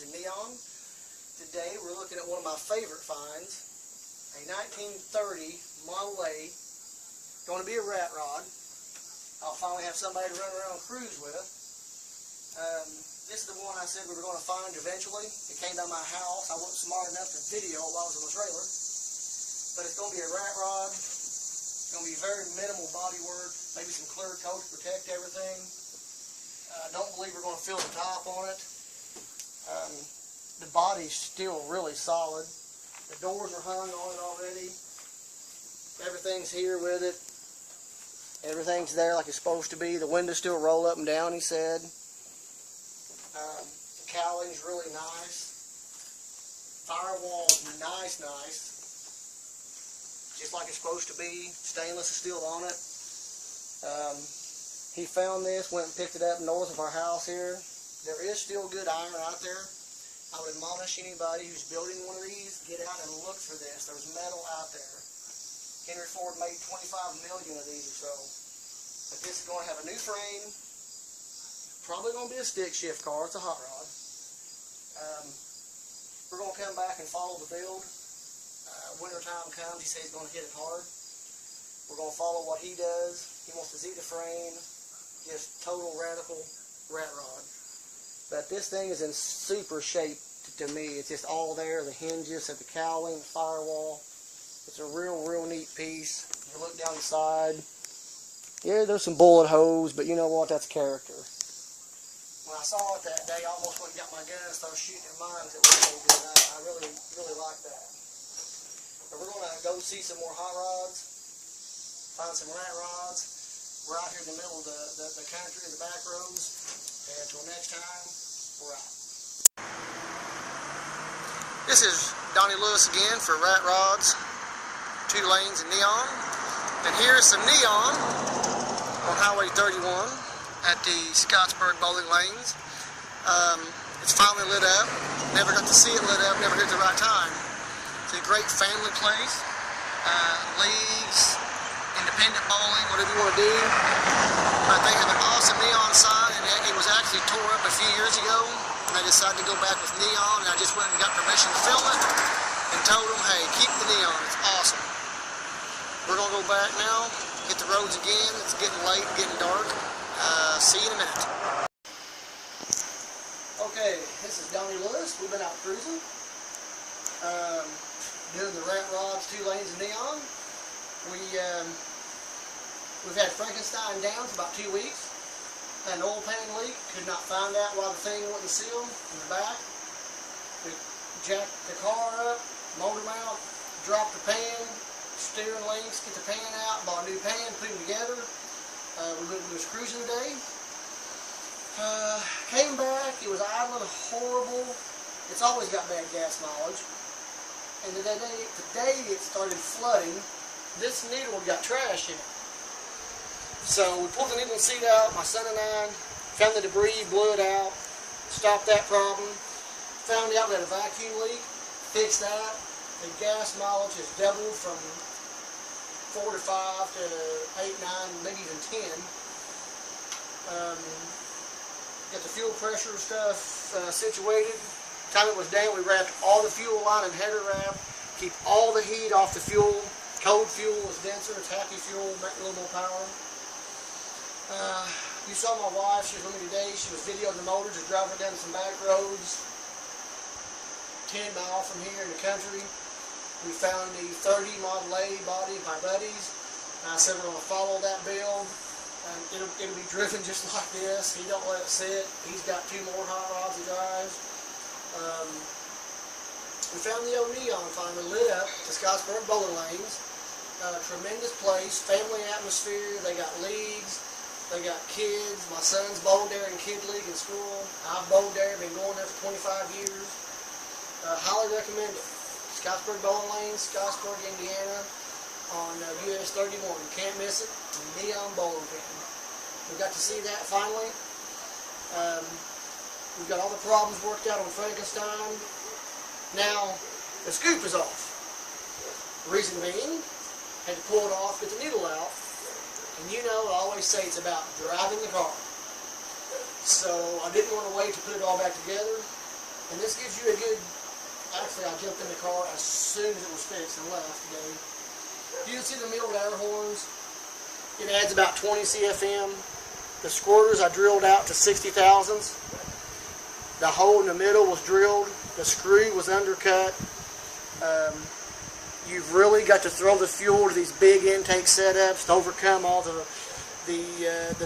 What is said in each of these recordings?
in neon. Today we're looking at one of my favorite finds, a 1930 Model A, going to be a rat rod. I'll finally have somebody to run around and cruise with. This is the one I said we were going to find eventually. It came down my house. I wasn't smart enough to video it while I was in the trailer. But it's going to be a rat rod. It's going to be very minimal body work, maybe some clear coat to protect everything. I don't believe we're going to fill the top on it. The body's still really solid. The doors are hung on it already. Everything's here with it. Everything's there like it's supposed to be. The windows still roll up and down, he said. The cowling's really nice. Firewall's nice. Just like it's supposed to be. Stainless steel on it. He found this, went and picked it up north of our house here. There is still good iron out there. I would admonish anybody who's building one of these, get out and look for this. There's metal out there. Henry Ford made 25 million of these or so. But this is going to have a new frame. Probably going to be a stick shift car. It's a hot rod. We're going to come back and follow the build. Winter time comes, he says he's going to hit it hard. We're going to follow what he does. He wants to Z the frame. Just total radical rat rod. But this thing is in super shape to me. It's just all there. The hinges, the cowling, the firewall. It's a real neat piece. You look down the side. Yeah, there's some bullet holes, but you know what? That's character. When I saw it that day, I almost went and got my gun and started shooting at mine. It was so good. I really like that. But we're going to go see some more hot rods, find some rat rods. We're out here in the middle of the country, the back roads. And until next time, we're out. This is Donnie Lewis again for Rat Rods, 2 lanes and neon. And here's some neon on Highway 31 at the Scottsburg Bowling Lanes. It's finally lit up. Never got to see it lit up, never hit the right time. It's a great family place. Leagues, independent bowling, whatever you want to do. But they have an awesome neon sign, and it was actually tore up a few years ago. And I decided to go back with neon, and I just went and got permission to film it and told them, hey, keep the neon. It's awesome. We're going to go back now, hit the roads again. It's getting late, getting dark. See you in a minute. Okay, this is Donnie Lewis. We've been out cruising. Doing the rat rods, 2 lanes of neon. We've had Frankenstein down for about 2 weeks. Had an oil pan leak. Could not find out why the thing wasn't sealed in the back. We jacked the car up, motor mount, dropped the pan, steering links, get the pan out, bought a new pan, put them together. We was cruising today. Came back. It was idling horrible. It's always got bad gas mileage. And today it started flooding. This needle got trash in it. So we pulled the needle and seat out, my son and I, found the debris, blew it out, stopped that problem. Found out we had a vacuum leak, fixed that. The gas mileage has doubled from 4 to 5 to 8, 9, maybe even 10. Got the fuel pressure stuff situated. Time it was down, we wrapped all the fuel line in header wrap, keep all the heat off the fuel. Cold fuel is denser, it's happy fuel, make a little more power. You saw my wife, she was with me today, she was videoing the motor, just driving down some back roads, 10 miles from here in the country. We found the 30 Model A body of my buddies. I said we're going to follow that build. It'll be driven just like this. He don't let it sit. He's got 2 more hot rods he drives. We found the old neon finally lit up at the Scottsburg Bowling Lanes. Tremendous place, family atmosphere. They got leagues, they got kids. My son's bowled there in kid league in school. I've bowled there, been going there for 25 years. Highly recommend it. Scottsburg Bowling Lanes, Scottsburg, Indiana, on US 31. You can't miss it. Neon bowling pin. We got to see that finally. We've got all the problems worked out on Frankenstein. Now, the scoop is off. Reason being, had to pull it off, get the needle out. And you know, I always say it's about driving the car. So I didn't want to wait to put it all back together. And this gives you a good, actually I jumped in the car as soon as it was fixed and left today. You can see the milled air horns. It adds about 20 CFM. The squirters I drilled out to 60 thousandths. The hole in the middle was drilled. The screw was undercut. You've really got to throw the fuel to these big intake setups to overcome all the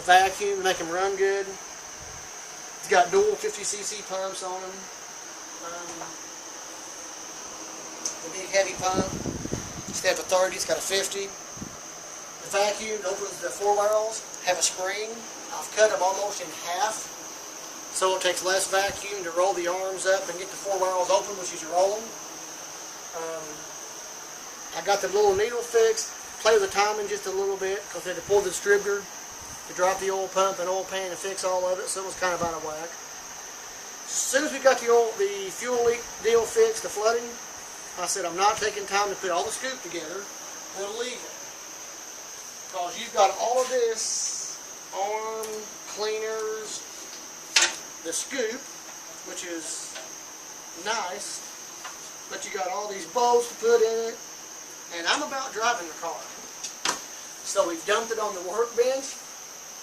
vacuum to make them run good. It's got dual 50cc pumps on them. The big heavy pump. Instead of a 30, it's got a 50. The vacuum opens the 4 barrels, have a spring. I've cut them almost in half, so it takes less vacuum to roll the arms up and get the 4 barrels open, which is your rolling. I got the little needle fixed, play with the timing just a little bit, because they had to pull the distributor to drop the oil pump and oil pan and fix all of it, so it was kind of out of whack. As soon as we got the fuel leak deal fixed, the flooding, I said I'm not taking time to put all the scoop together. We'll leave it. Because you've got all of this, arm, cleaners, the scoop, which is nice, but you got all these bolts to put in it, and I'm about driving the car. So we've dumped it on the workbench,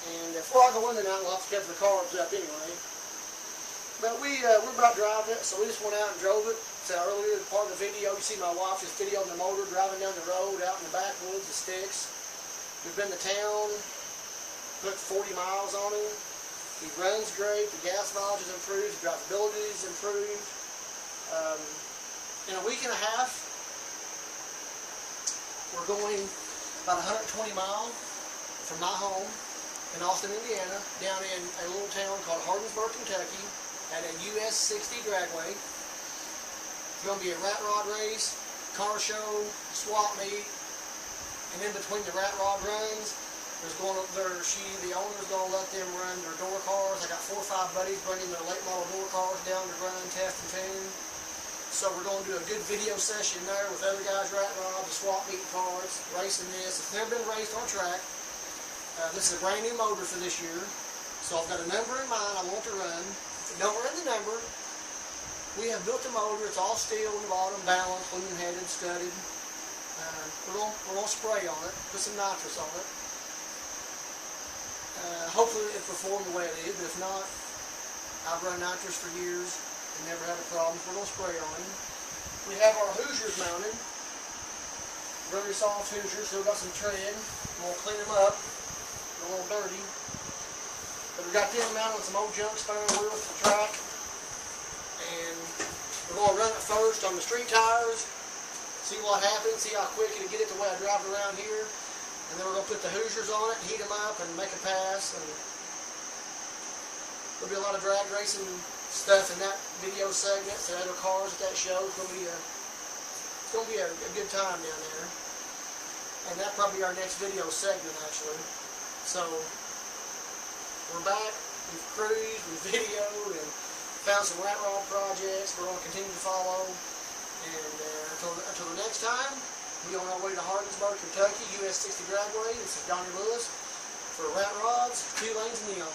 and before I go in there now, we'll have to get the carbs up anyway. But we're about driving it, so we just went out and drove it. So earlier part of the video, you see my wife just videoing the motor driving down the road out in the backwoods, the sticks. We've been to town, put 40 miles on him. He runs great, the gas mileage is improved, the drivability is improved. In a week and a half, we're going about 120 miles from my home in Austin, Indiana, down in a little town called Hardinsburg, Kentucky, at a US 60 dragway. It's going to be a rat rod race, car show, swap meet, and in between the rat rod runs, the owner's going to let them run their door cars. I got 4 or 5 buddies bringing their late model door cars down to run, test, and tune. So we're going to do a good video session there with other guys' rat rods, the swap meet parts, racing this. It's never been raced on track. This is a brand new motor for this year. So I've got a number in mind I want to run. If it don't run the number, we have built the motor. It's all steel on the bottom, balanced, clean-headed, studded. We're going to spray on it, put some nitrous on it. Hopefully it performed the way it is, but if not, I've run nitrous for years and never had a problem. We're going to spray on it. We have our Hoosiers mounted. Very soft Hoosiers, still got some tread. I'm going to clean them up. They're a little dirty. But we got them mounted on some old junk spare wheels for the track. And we're going to run it first on the street tires. See what happens, see how quick it'll get it the way I drive it around here. And then we're going to put the Hoosiers on it, heat them up, and make a pass. And there'll be a lot of drag racing stuff in that video segment. So other cars at that show. It's going to be a good time down there. And that'll probably be our next video segment, actually. So we're back. We've cruised, we've videoed, and found some rat rod projects. We're going to continue to follow. And until the next time, we're on our way to Hardinsburg, Kentucky, US 60 dragway. This is Donnie Lewis for Rat Rods, 2 Lanes Neon.